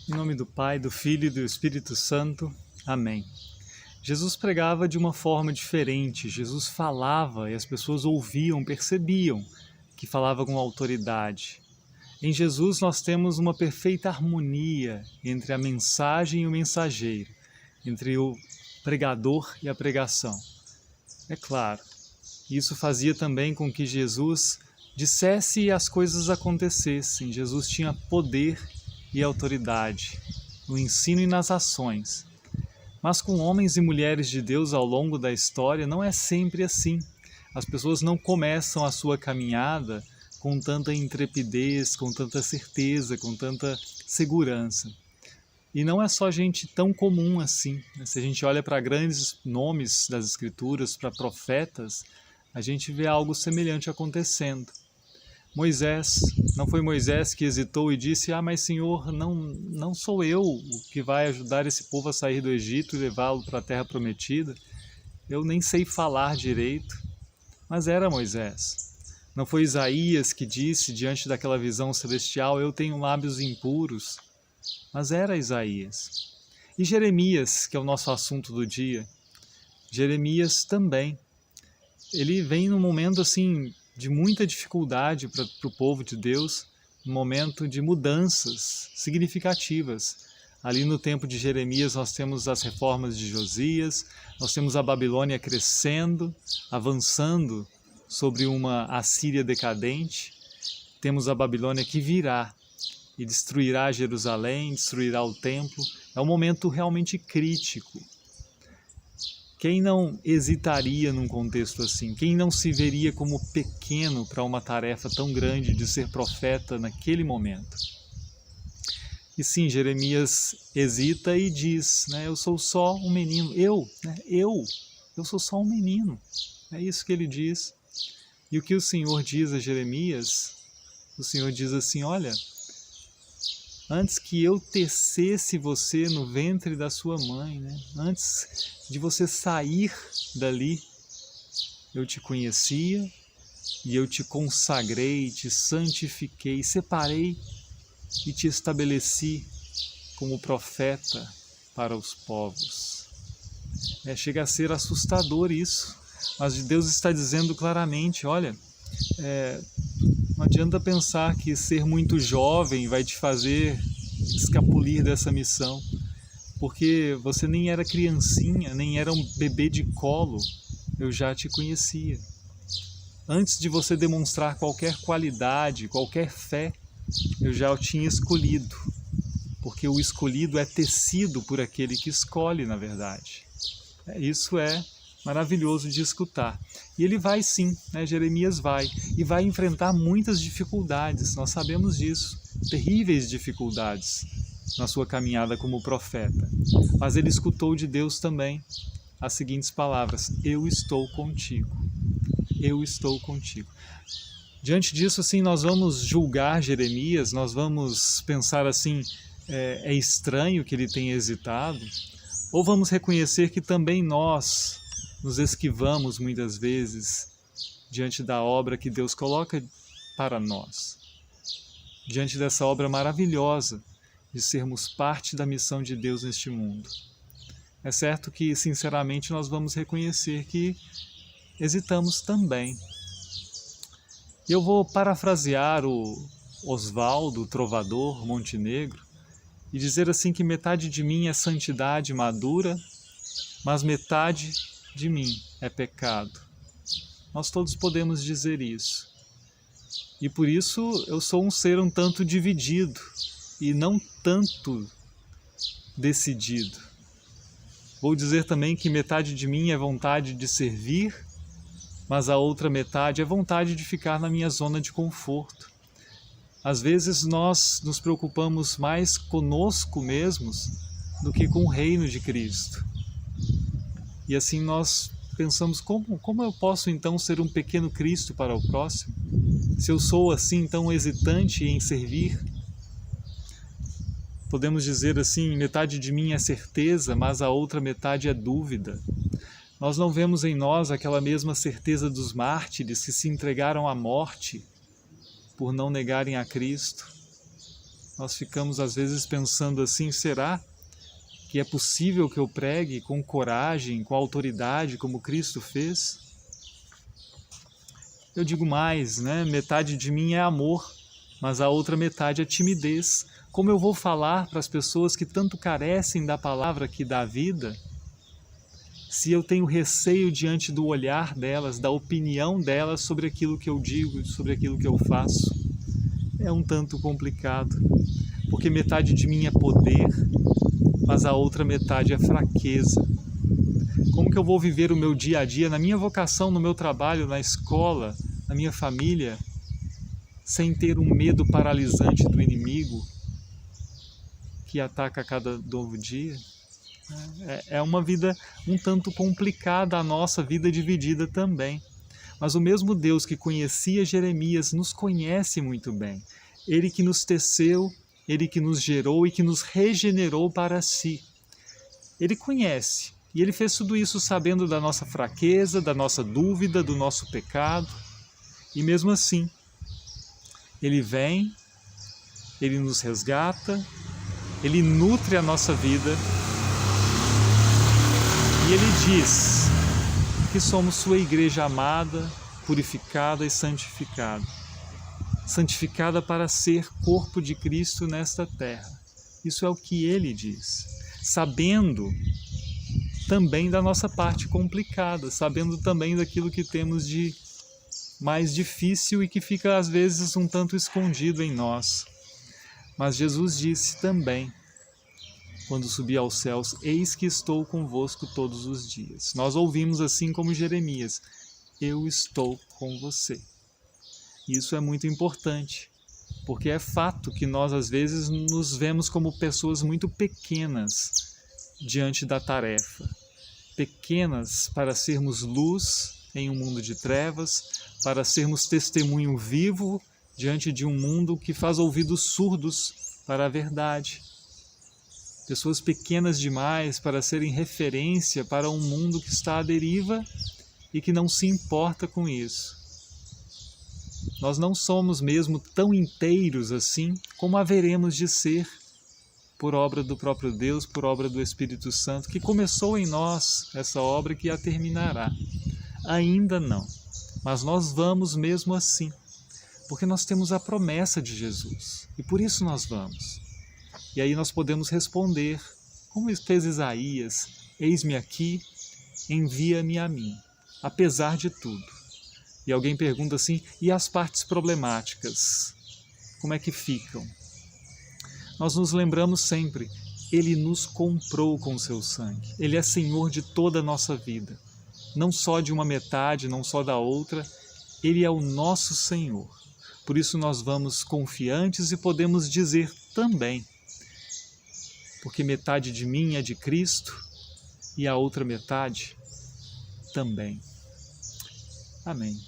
Em nome do Pai, do Filho e do Espírito Santo. Amém. Jesus pregava de uma forma diferente, Jesus falava e as pessoas ouviam, percebiam que falava com autoridade. Em Jesus nós temos uma perfeita harmonia entre a mensagem e o mensageiro, entre o pregador e a pregação. É claro, isso fazia também com que Jesus dissesse e as coisas acontecessem. Jesus tinha poder e autoridade no ensino e nas ações. Mas com homens e mulheres de Deus ao longo da história não é sempre assim. As pessoas não começam a sua caminhada com tanta intrepidez, com tanta certeza, com tanta segurança. E não é só gente tão comum assim. Se a gente olha para grandes nomes das Escrituras, para profetas, a gente vê algo semelhante acontecendo. Moisés, não foi Moisés que hesitou e disse: mas Senhor, não sou eu o que vai ajudar esse povo a sair do Egito e levá-lo para a terra prometida. Eu nem sei falar direito. Mas era Moisés. Não foi Isaías que disse, diante daquela visão celestial: eu tenho lábios impuros. Mas era Isaías. E Jeremias, que é o nosso assunto do dia. Jeremias também. Ele vem num momento assim de muita dificuldade para o povo de Deus, um momento de mudanças significativas. Ali no tempo de Jeremias nós temos as reformas de Josias, nós temos a Babilônia crescendo, avançando sobre uma Assíria decadente, temos a Babilônia que virá e destruirá Jerusalém, destruirá o templo. É um momento realmente crítico. Quem não hesitaria num contexto assim? Quem não se veria como pequeno para uma tarefa tão grande de ser profeta naquele momento? E sim, Jeremias hesita e diz, eu sou só um menino. Eu sou só um menino. É isso que ele diz. E o que o Senhor diz a Jeremias? O Senhor diz assim: olha, antes que eu tecesse você no ventre da sua mãe, antes de você sair dali, eu te conhecia e eu te consagrei, te santifiquei, separei e te estabeleci como profeta para os povos. Chega a ser assustador isso, mas Deus está dizendo claramente: olha, não adianta pensar que ser muito jovem vai te fazer escapulir dessa missão, porque você nem era criancinha, nem era um bebê de colo, eu já te conhecia. Antes de você demonstrar qualquer qualidade, qualquer fé, eu já o tinha escolhido, porque o escolhido é tecido por aquele que escolhe, na verdade. Isso é maravilhoso de escutar. E ele vai sim, Jeremias vai, e vai enfrentar muitas dificuldades, nós sabemos disso, terríveis dificuldades na sua caminhada como profeta. Mas ele escutou de Deus também as seguintes palavras: eu estou contigo, eu estou contigo. Diante disso, assim, nós vamos julgar Jeremias, nós vamos pensar assim, é estranho que ele tenha hesitado, ou vamos reconhecer que também nós nos esquivamos muitas vezes diante da obra que Deus coloca para nós, diante dessa obra maravilhosa de sermos parte da missão de Deus neste mundo. É certo que, sinceramente, nós vamos reconhecer que hesitamos também. Eu vou parafrasear o Oswaldo, o trovador Montenegro, e dizer assim que metade de mim é santidade madura, mas metade de mim é pecado. Nós todos podemos dizer isso. E por isso eu sou um ser um tanto dividido e não tanto decidido. Vou dizer também que metade de mim é vontade de servir, mas a outra metade é vontade de ficar na minha zona de conforto. Às vezes nós nos preocupamos mais conosco mesmos do que com o reino de Cristo. E assim nós pensamos: como eu posso então ser um pequeno Cristo para o próximo? Se eu sou assim tão hesitante em servir? Podemos dizer assim: metade de mim é certeza, mas a outra metade é dúvida. Nós não vemos em nós aquela mesma certeza dos mártires que se entregaram à morte por não negarem a Cristo. Nós ficamos às vezes pensando assim, será que é possível que eu pregue com coragem, com autoridade, como Cristo fez? Eu digo mais, né? Metade de mim é amor, mas a outra metade é timidez. Como eu vou falar para as pessoas que tanto carecem da palavra que dá vida, se eu tenho receio diante do olhar delas, da opinião delas sobre aquilo que eu digo, sobre aquilo que eu faço? É um tanto complicado, porque metade de mim é poder, mas a outra metade é fraqueza. Como que eu vou viver o meu dia a dia, na minha vocação, no meu trabalho, na escola, na minha família, sem ter um medo paralisante do inimigo que ataca a cada novo dia? É uma vida um tanto complicada, a nossa vida dividida também. Mas o mesmo Deus que conhecia Jeremias nos conhece muito bem. Ele que nos teceu, Ele que nos gerou e que nos regenerou para si. Ele conhece. E Ele fez tudo isso sabendo da nossa fraqueza, da nossa dúvida, do nosso pecado. E mesmo assim, Ele vem, Ele nos resgata, Ele nutre a nossa vida. E Ele diz que somos sua igreja amada, purificada e santificada. Santificada para ser corpo de Cristo nesta terra. Isso é o que Ele diz. Sabendo também da nossa parte complicada, sabendo também daquilo que temos de mais difícil e que fica às vezes um tanto escondido em nós. Mas Jesus disse também, quando subi aos céus, eis que estou convosco todos os dias. Nós ouvimos assim como Jeremias, eu estou com você. Isso é muito importante, porque é fato que nós às vezes nos vemos como pessoas muito pequenas diante da tarefa. Pequenas para sermos luz em um mundo de trevas, para sermos testemunho vivo diante de um mundo que faz ouvidos surdos para a verdade. Pessoas pequenas demais para serem referência para um mundo que está à deriva e que não se importa com isso. Nós não somos mesmo tão inteiros assim como haveremos de ser por obra do próprio Deus, por obra do Espírito Santo, que começou em nós essa obra e que a terminará. Ainda não, mas nós vamos mesmo assim, porque nós temos a promessa de Jesus e por isso nós vamos. E aí nós podemos responder, como fez Isaías, eis-me aqui, envia-me a mim, apesar de tudo. E alguém pergunta assim, e as partes problemáticas? Como é que ficam? Nós nos lembramos sempre, Ele nos comprou com o seu sangue. Ele é Senhor de toda a nossa vida. Não só de uma metade, não só da outra. Ele é o nosso Senhor. Por isso nós vamos confiantes e podemos dizer também, porque metade de mim é de Cristo e a outra metade também. Amém.